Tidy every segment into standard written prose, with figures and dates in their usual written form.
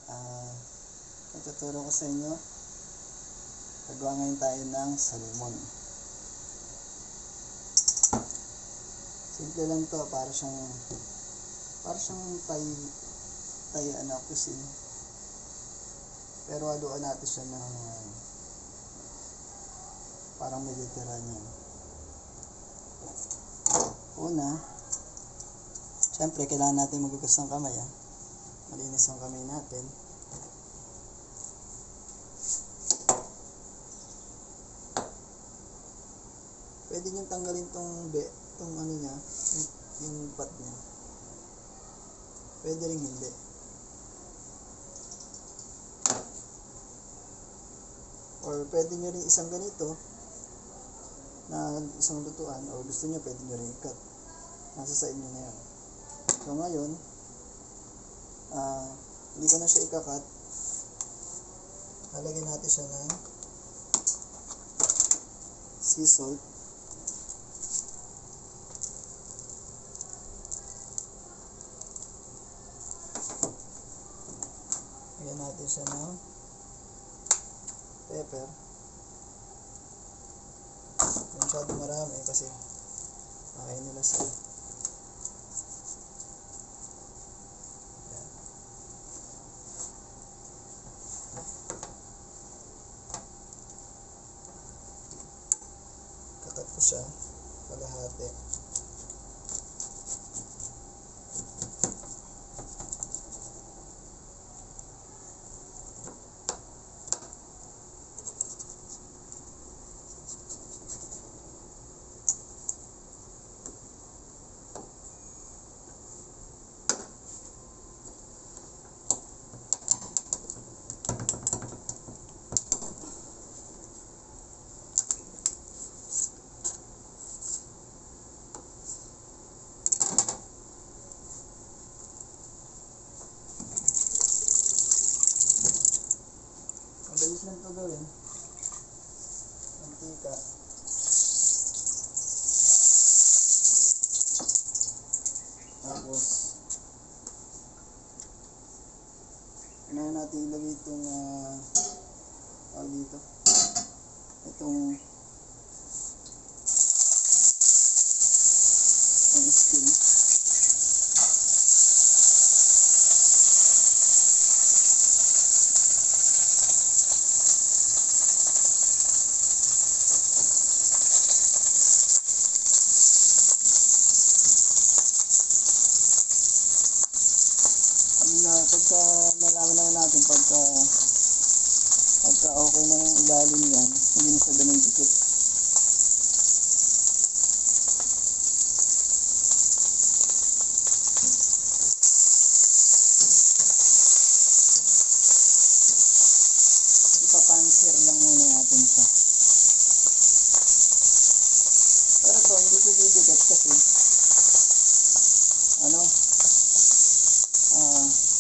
Ah, Ituturo ko sa inyo. Gagawa ngayon tayo ng salmon. Simple lang to, para siyang Thai cuisine. Pero haluan natin siya ng parang Mediterranean. Una, syempre kailangan natin magugas ng kamay. Malinis ang kamay natin. Pwede nyo tanggalin tong ano niya, yung pat niya. Pwede rin hindi. Or pwede nyo rin isang ganito na isang lutuan, o gusto nyo pwede nyo rin i-cut. Nasa sa inyo na yan. So ngayon, hindi ko na siya i-cut. Lalagyan natin siya ng sea salt. Lagyan natin siya ng pepper. Masyado marami kasi kakain nila sila. Yan. Kakat ko siya kalahati. Madalis lang ito gawin. Mantika. Tapos unahin natin ilagay itong dito. Itong skin. Pagka nalaman na natin pagka okay na yung ilalim niyan, hindi na siya dumidikit. Ipapansir lang muna natin siya. Pero ito hindi ito didikit kasi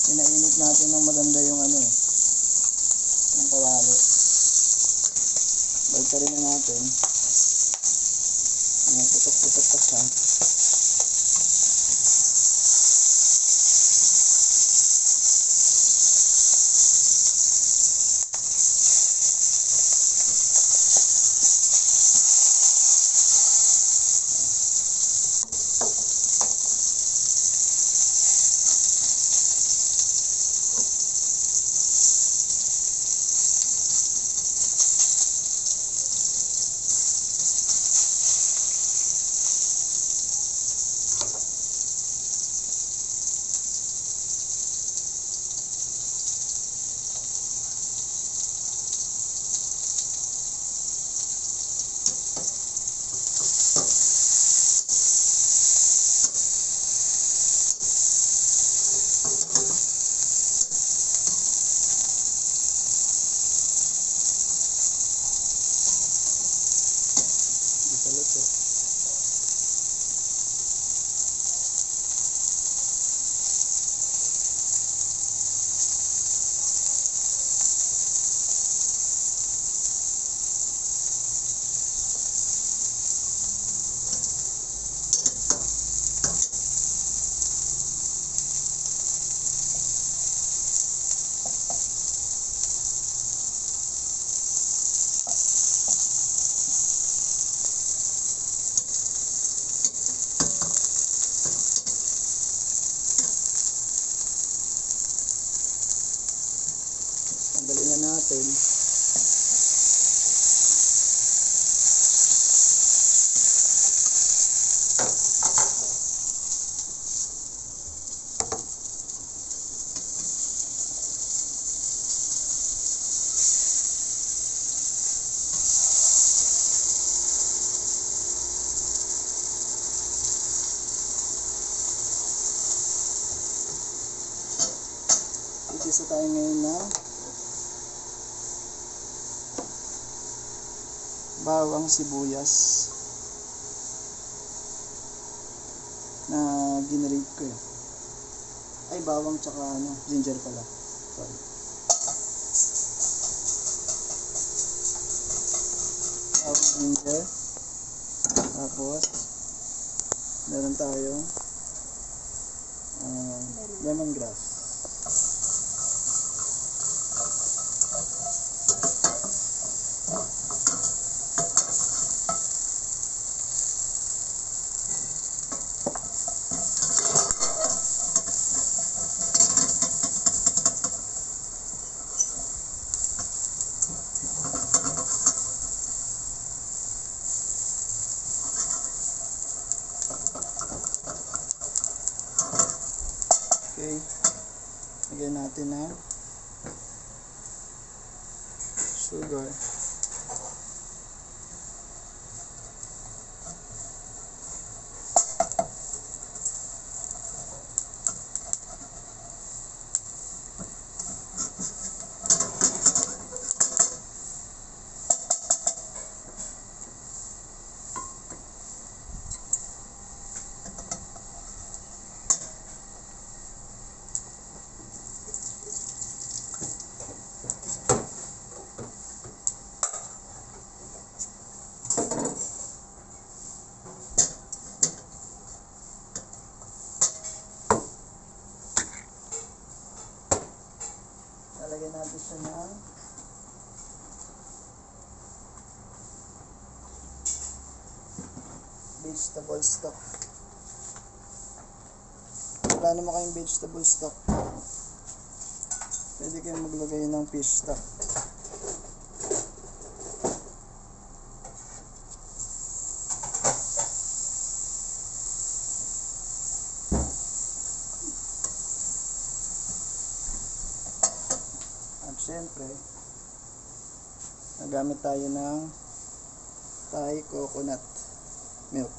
pinainit natin ng maganda yung yung kawali. Balik na natin. Putok-putok pa siya. natin. Igisa tayo ngayon ng bawang sibuyas na ginrate ko eh. Ay, bawang tsaka ginger pala. Sorry. Bawang, ginger. Tapos meron tayong lemongrass. Okay, lagyan natin ng sugar. Lalagyan natin siya ng vegetable stock. Wala naman kayong vegetable stock, pwede kayong maglagay ng fish stock. At syempre, nagamit tayo ng Thai coconut milk.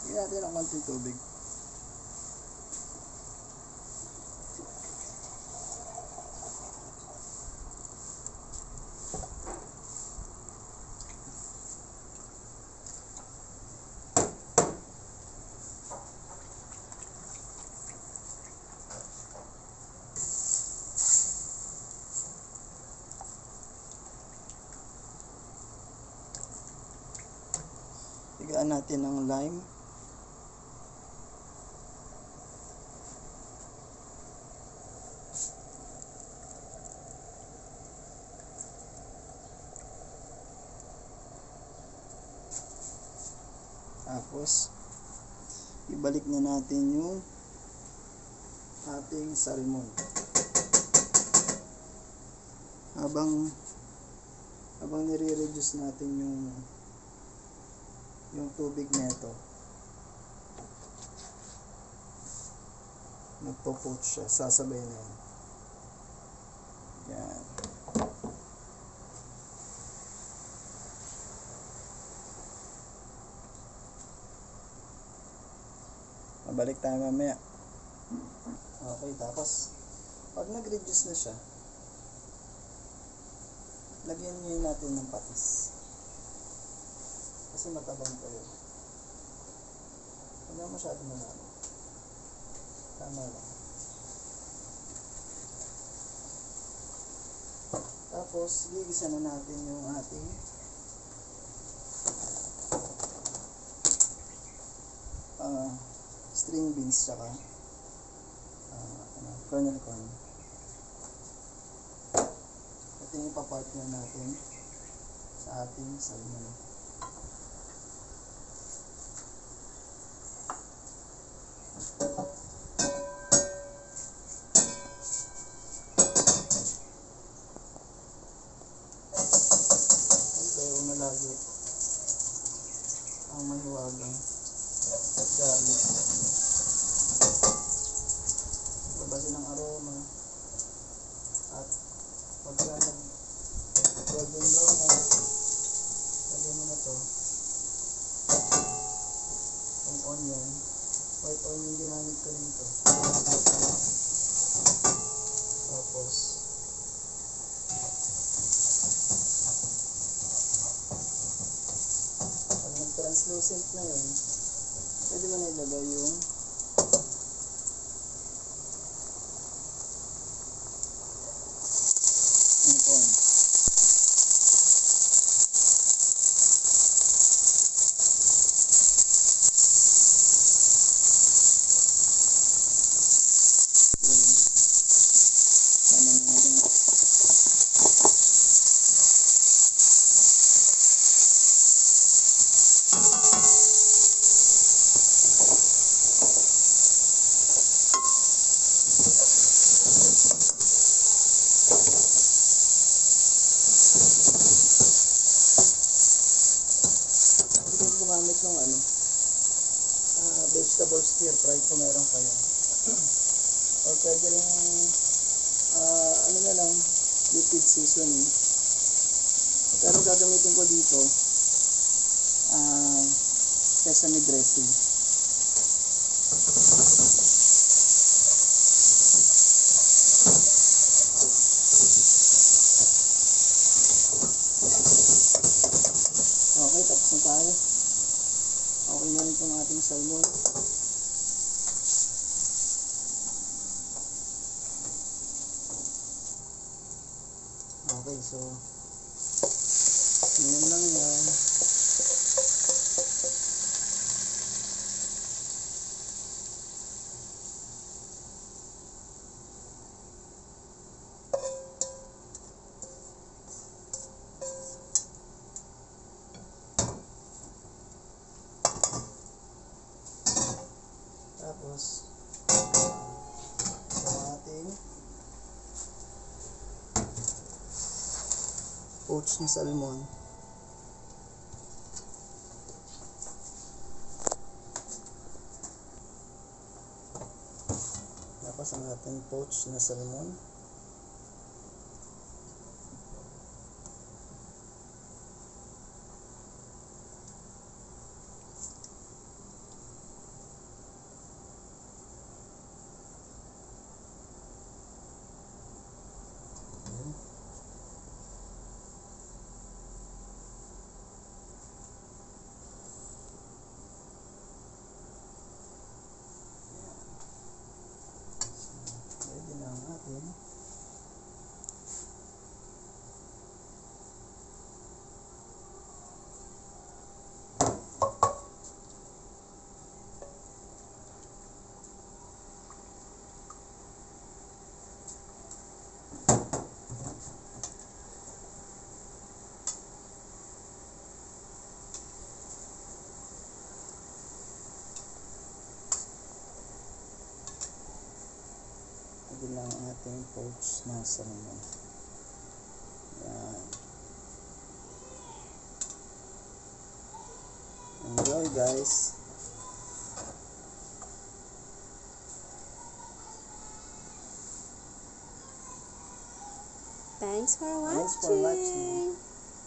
Higyan natin ng konting tubig. Higaan natin ng lime. Tapos ibalik na natin yung ating salmon. Habang nire-reduce natin yung tubig nito, nagpo-poach siya, sasabay na yan. Yan. Mabalik tayo mamaya. Okay, tapos pag nag-reduce na siya, lagyan nyo natin ng patis. Kasi matabang pa yun. Huwag na masyado malabo. Tama lang. Tapos, gigisa na natin yung ating string beans tsaka kernel corn. Ito yung ipapartner natin sa ating salmon. Siyempre, una lagi ang mahiwagang garlic. Labasin ang aroma at pagka nag golden brown na, lagyan mo na to yung onion. White onion ginamit ko dito. Tapos pag nag-translucent na yun, pwede mo na ilagay yung corn. Sama na natin. Pwede ko gumamit ng vegetable stir fry kung meron kayo. Or pwede rin ano na lang, liquid seasoning. Pero gagamitin ko dito sesame dressing. Okay, tapos na tayo. Okay na rin itong ating salmon. Okay, so ngayon lang yan. Tapos sa ating poached na salmon, tapos ang ating poached na salmon. Ready na ang ating poached na salmon. Yan. Enjoy, guys. Thanks for Thanks for watching. watching.